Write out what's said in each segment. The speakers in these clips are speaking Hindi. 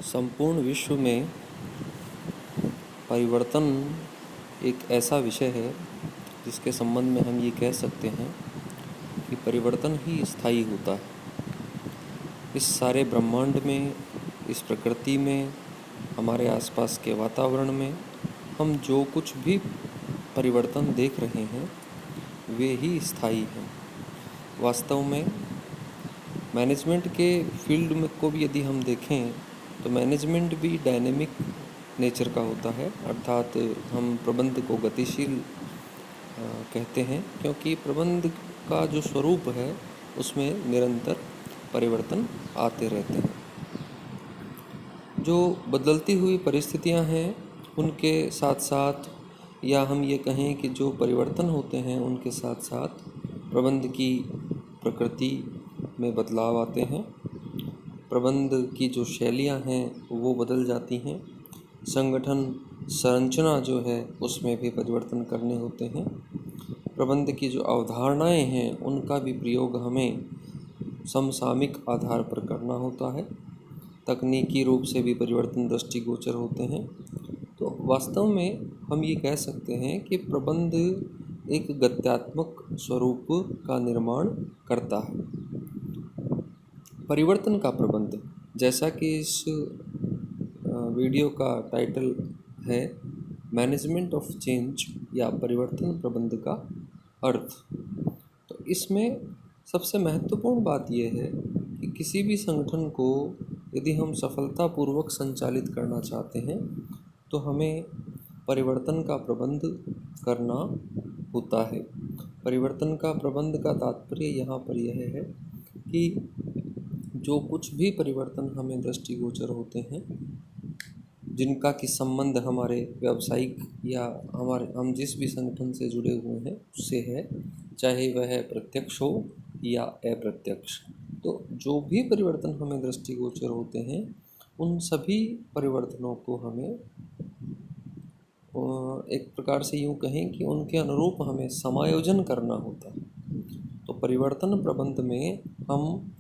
संपूर्ण विश्व में परिवर्तन एक ऐसा विषय है जिसके संबंध में हम ये कह सकते हैं कि परिवर्तन ही स्थायी होता है। इस सारे ब्रह्मांड में, इस प्रकृति में, हमारे आसपास के वातावरण में हम जो कुछ भी परिवर्तन देख रहे हैं वे ही स्थायी हैं। वास्तव में मैनेजमेंट के फील्ड में को भी यदि हम देखें तो मैनेजमेंट भी डायनेमिक नेचर का होता है, अर्थात हम प्रबंध को गतिशील कहते हैं, क्योंकि प्रबंध का जो स्वरूप है उसमें निरंतर परिवर्तन आते रहते हैं। जो बदलती हुई परिस्थितियां हैं उनके साथ साथ, या हम ये कहें कि जो परिवर्तन होते हैं उनके साथ साथ प्रबंध की प्रकृति में बदलाव आते हैं। प्रबंध की जो शैलियां हैं वो बदल जाती हैं। संगठन संरचना जो है उसमें भी परिवर्तन करने होते हैं। प्रबंध की जो अवधारणाएं हैं उनका भी प्रयोग हमें समसामयिक आधार पर करना होता है। तकनीकी रूप से भी परिवर्तन दृष्टिगोचर होते हैं। तो वास्तव में हम ये कह सकते हैं कि प्रबंध एक गत्यात्मक स्वरूप का निर्माण करता है। परिवर्तन का प्रबंध, जैसा कि इस वीडियो का टाइटल है मैनेजमेंट ऑफ चेंज या परिवर्तन प्रबंध का अर्थ, तो इसमें सबसे महत्वपूर्ण बात यह है कि किसी भी संगठन को यदि हम सफलतापूर्वक संचालित करना चाहते हैं तो हमें परिवर्तन का प्रबंध करना होता है। परिवर्तन का प्रबंध का तात्पर्य यहाँ पर यह है कि जो कुछ भी परिवर्तन हमें दृष्टिगोचर होते हैं, जिनका कि संबंध हमारे व्यावसायिक या हम जिस भी संगठन से जुड़े हुए हैं उससे है, चाहे वह प्रत्यक्ष हो या अप्रत्यक्ष, तो जो भी परिवर्तन हमें दृष्टिगोचर होते हैं उन सभी परिवर्तनों को हमें एक प्रकार से यूँ कहें कि उनके अनुरूप हमें समायोजन करना होता है। तो परिवर्तन प्रबंध में हम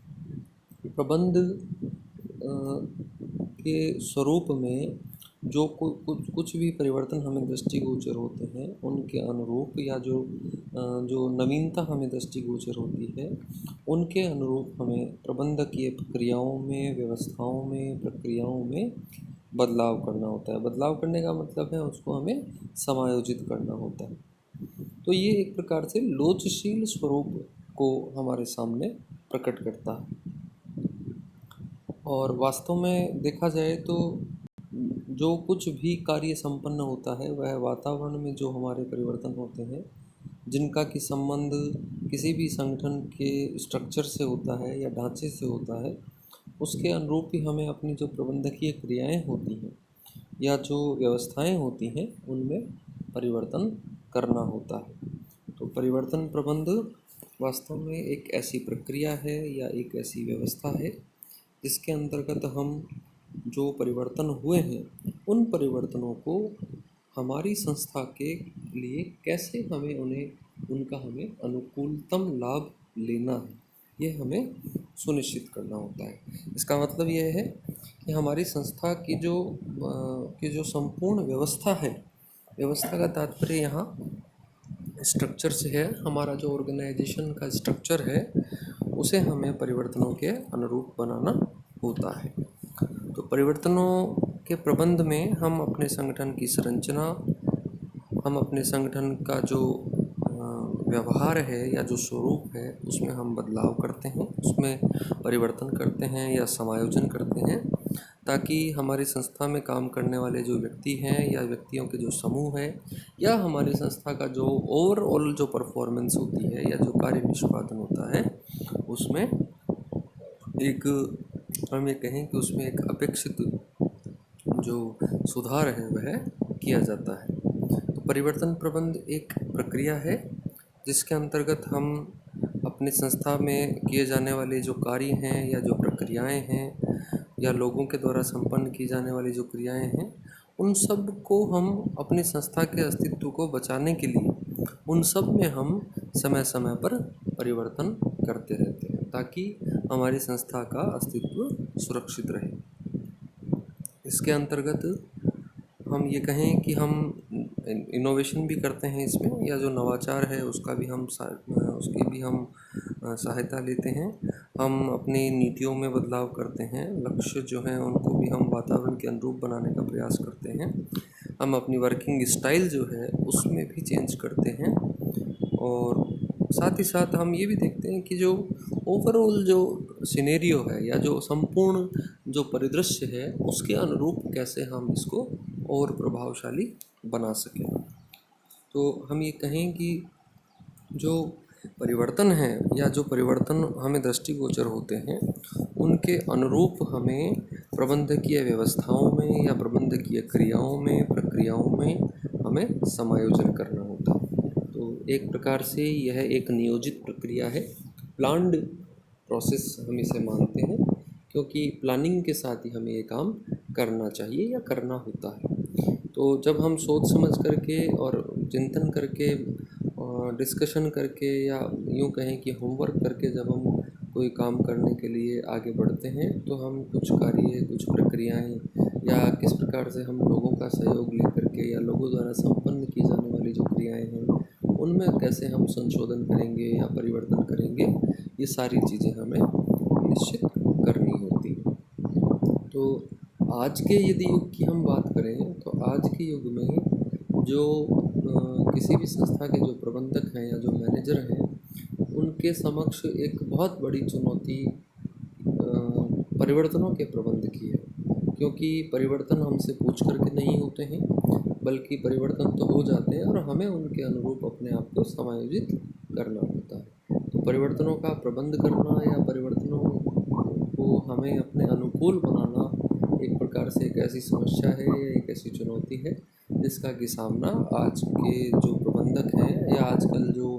प्रबंध के स्वरूप में जो कुछ भी परिवर्तन हमें दृष्टिगोचर होते हैं उनके अनुरूप, या जो नवीनता हमें दृष्टिगोचर होती है उनके अनुरूप हमें प्रबंधकीय प्रक्रियाओं में, व्यवस्थाओं में, प्रक्रियाओं में बदलाव करना होता है। बदलाव करने का मतलब है उसको हमें समायोजित करना होता है। तो ये एक प्रकार से लोचशील स्वरूप को हमारे सामने प्रकट करता है। और वास्तव में देखा जाए तो जो कुछ भी कार्य संपन्न होता है वह वातावरण में जो हमारे परिवर्तन होते हैं, जिनका कि संबंध किसी भी संगठन के स्ट्रक्चर से होता है या ढांचे से होता है, उसके अनुरूप ही हमें अपनी जो प्रबंधकीय क्रियाएं होती हैं या जो व्यवस्थाएं होती हैं उनमें परिवर्तन करना होता है। तो परिवर्तन प्रबंध वास्तव में एक ऐसी प्रक्रिया है या एक ऐसी व्यवस्था है जिसके अंतर्गत हम जो परिवर्तन हुए हैं उन परिवर्तनों को हमारी संस्था के लिए कैसे हमें उनका हमें अनुकूलतम लाभ लेना है, ये हमें सुनिश्चित करना होता है। इसका मतलब यह है कि हमारी संस्था की जो संपूर्ण व्यवस्था है, व्यवस्था का तात्पर्य यहाँ स्ट्रक्चर से है। हमारा जो ऑर्गेनाइजेशन का स्ट्रक्चर है उसे हमें परिवर्तनों के अनुरूप बनाना होता है। तो परिवर्तनों के प्रबंध में हम अपने संगठन की संरचना, हम अपने संगठन का जो व्यवहार है या जो स्वरूप है उसमें हम बदलाव करते हैं, उसमें परिवर्तन करते हैं या समायोजन करते हैं, ताकि हमारी संस्था में काम करने वाले जो व्यक्ति हैं या व्यक्तियों के जो समूह है या हमारी संस्था का जो ओवरऑल जो परफॉर्मेंस होती है या जो कार्य निष्पादन होता है उसमें एक, हम ये कहें कि उसमें एक अपेक्षित जो सुधार है वह किया जाता है। तो परिवर्तन प्रबंध एक प्रक्रिया है जिसके अंतर्गत हम अपनी संस्था में किए जाने वाले जो कार्य हैं या जो प्रक्रियाएं हैं या लोगों के द्वारा संपन्न की जाने वाली जो क्रियाएं हैं उन सब को हम अपनी संस्था के अस्तित्व को बचाने के लिए उन सब में हम समय समय पर परिवर्तन करते रहते हैं ताकि हमारी संस्था का अस्तित्व सुरक्षित रहे। इसके अंतर्गत हम ये कहें कि हम इनोवेशन भी करते हैं इसमें, या जो नवाचार है उसका भी हम उसकी भी हम सहायता लेते हैं। हम अपनी नीतियों में बदलाव करते हैं, लक्ष्य जो हैं उनको भी हम वातावरण के अनुरूप बनाने का प्रयास करते हैं। हम अपनी वर्किंग स्टाइल जो है उसमें भी चेंज करते हैं, और साथ ही साथ हम ये भी देखते हैं कि जो ओवरऑल जो सिनेरियो है या जो संपूर्ण जो परिदृश्य है उसके अनुरूप कैसे हम इसको और प्रभावशाली बना सकें। तो हम ये कहें कि जो परिवर्तन है या जो परिवर्तन हमें दृष्टिगोचर होते हैं उनके अनुरूप हमें प्रबंधकीय व्यवस्थाओं में या प्रबंधकीय क्रियाओं में, प्रक्रियाओं में हमें समायोजन करना होता है। तो एक प्रकार से यह एक नियोजित प्रक्रिया है, प्लान्ड प्रोसेस हम इसे मानते हैं, क्योंकि प्लानिंग के साथ ही हमें ये काम करना चाहिए या करना होता है। तो जब हम सोच समझ करके और चिंतन करके और डिस्कशन करके या यूँ कहें कि होमवर्क करके जब हम कोई काम करने के लिए आगे बढ़ते हैं तो हम कुछ कार्य, कुछ प्रक्रियाएं या किस प्रकार से हम लोगों का सहयोग लेकर के या लोगों द्वारा संपन्न की जाने वाली जो क्रियाएं हैं उनमें कैसे हम संशोधन करेंगे या परिवर्तन करेंगे, ये सारी चीज़ें हमें निश्चित करनी होती हैं। तो आज के यदि युग की हम बात करें तो आज के युग में जो किसी भी संस्था के जो प्रबंधक हैं या जो मैनेजर हैं उनके समक्ष एक बहुत बड़ी चुनौती परिवर्तनों के प्रबंध की है, क्योंकि परिवर्तन हमसे पूछ करके नहीं होते हैं, बल्कि परिवर्तन तो हो जाते हैं और हमें उनके अनुरूप अपने आप को समायोजित करना होता है। तो परिवर्तनों का प्रबंध करना या परिवर्तनों को हमें अपने अनुकूल बनाना एक प्रकार से एक ऐसी समस्या है या एक ऐसी चुनौती है जिसका कि सामना आज के जो प्रबंधक हैं या आजकल जो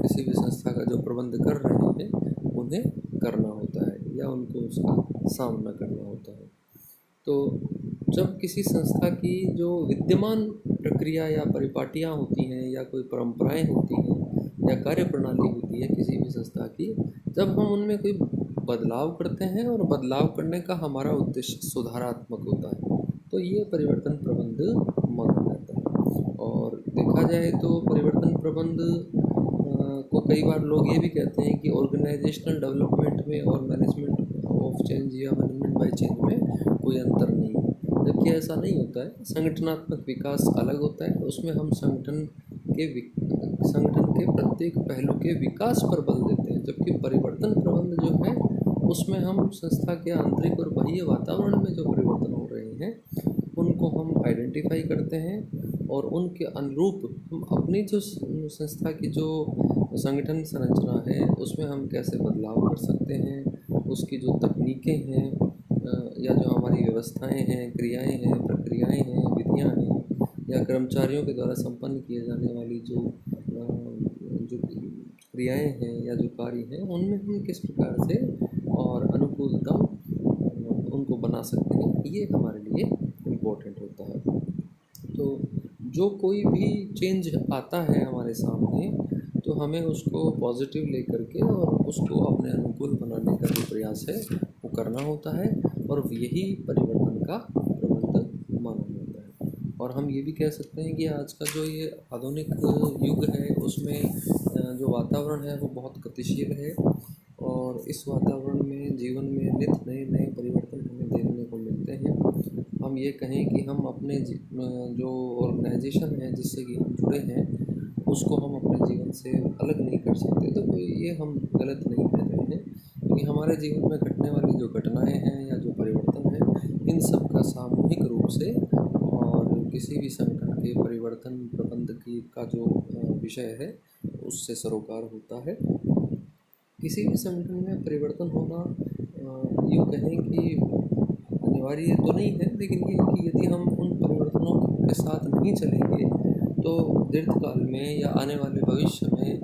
किसी भी संस्था का जो प्रबंध कर रहे हैं उन्हें करना होता है या उनको उसका सामना करना होता है। तो जब किसी संस्था की जो विद्यमान प्रक्रिया या परिपाटियाँ होती हैं या कोई परंपराएं होती हैं या कार्य प्रणाली होती है किसी भी संस्था की, जब हम उनमें कोई बदलाव करते हैं और बदलाव करने का हमारा उद्देश्य सुधारात्मक होता है, तो ये परिवर्तन प्रबंध माना जाता है। और देखा जाए तो परिवर्तन प्रबंध को कई बार लोग ये भी कहते हैं कि ऑर्गेनाइजेशनल डेवलपमेंट में और मैनेजमेंट ऑफ चेंज या मैनेजमेंट बाय चेंज में कोई अंतर नहीं है, जबकि ऐसा नहीं होता है। संगठनात्मक विकास अलग होता है, उसमें हम संगठन के प्रत्येक पहलू के विकास पर बल देते हैं, जबकि परिवर्तन प्रबंध जो है उसमें हम संस्था के आंतरिक और बाह्य वातावरण में जो परिवर्तन हो रहे हैं उनको हम आइडेंटिफाई करते हैं और उनके अनुरूप हम अपनी जो संस्था की जो संगठन संरचना है उसमें हम कैसे बदलाव कर सकते हैं, उसकी जो तकनीकें हैं या जो हमारी व्यवस्थाएं हैं, क्रियाएं हैं, प्रक्रियाएं हैं, विधियां हैं या कर्मचारियों के द्वारा संपन्न किए जाने वाली जो क्रियाएं हैं या जो कार्य हैं उनमें हम किस प्रकार से और अनुकूलतम उनको बना सकते हैं, ये हमारे लिए इम्पोर्टेंट होता है। तो जो कोई भी चेंज आता है हमारे सामने तो हमें उसको पॉजिटिव लेकर के और उसको अपने अनुकूल बनाने का जो प्रयास है वो करना होता है, और यही परिवर्तन का प्रबंध माना जाता है। और हम ये भी कह सकते हैं कि आज का जो ये आधुनिक युग है उसमें जो वातावरण है वो बहुत गतिशील है, और इस वातावरण में जीवन में नित्य नए नए परिवर्तन हमें देखने को मिलते हैं। हम ये कहें कि हम अपने जो ऑर्गेनाइजेशन है जिससे कि हम जुड़े हैं उसको हम अपने जीवन से अलग नहीं कर सकते, तो कोई ये हम गलत नहीं कह रहे हैं, क्योंकि हमारे जीवन में घटने वाली जो घटनाएं हैं या जो परिवर्तन है इन सब का सामूहिक रूप से और किसी भी संगठन के परिवर्तन प्रबंध की का जो विषय है उससे सरोकार होता है। किसी भी संगठन में परिवर्तन होना यूँ कहें कि अनिवार्य तो नहीं है, लेकिन ये है कि यदि हम उन परिवर्तनों के साथ नहीं चलेंगे तो दीर्घकाल में या आने वाले भविष्य में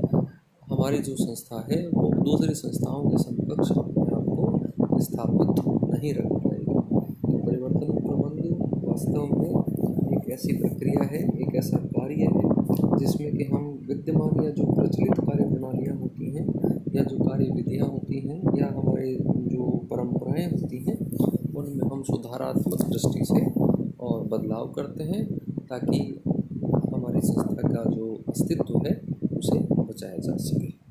हमारी जो संस्था है वो दूसरी संस्थाओं के समकक्ष अपने आप को स्थापित नहीं रख पाएगी। तो परिवर्तन प्रबंध वास्तव में एक ऐसी प्रक्रिया है, एक ऐसा कार्य है जिसमें कि हम विद्यमान या जो प्रचलित कार्य प्रणालियाँ होती हैं या जो कार्य विधियाँ होती हैं या हमारे जो परंपराएं होती हैं वातावरण में हम सुधारात्मक दृष्टि से और बदलाव करते हैं, ताकि हमारी संस्था का जो अस्तित्व है उसे बचाया जा सके।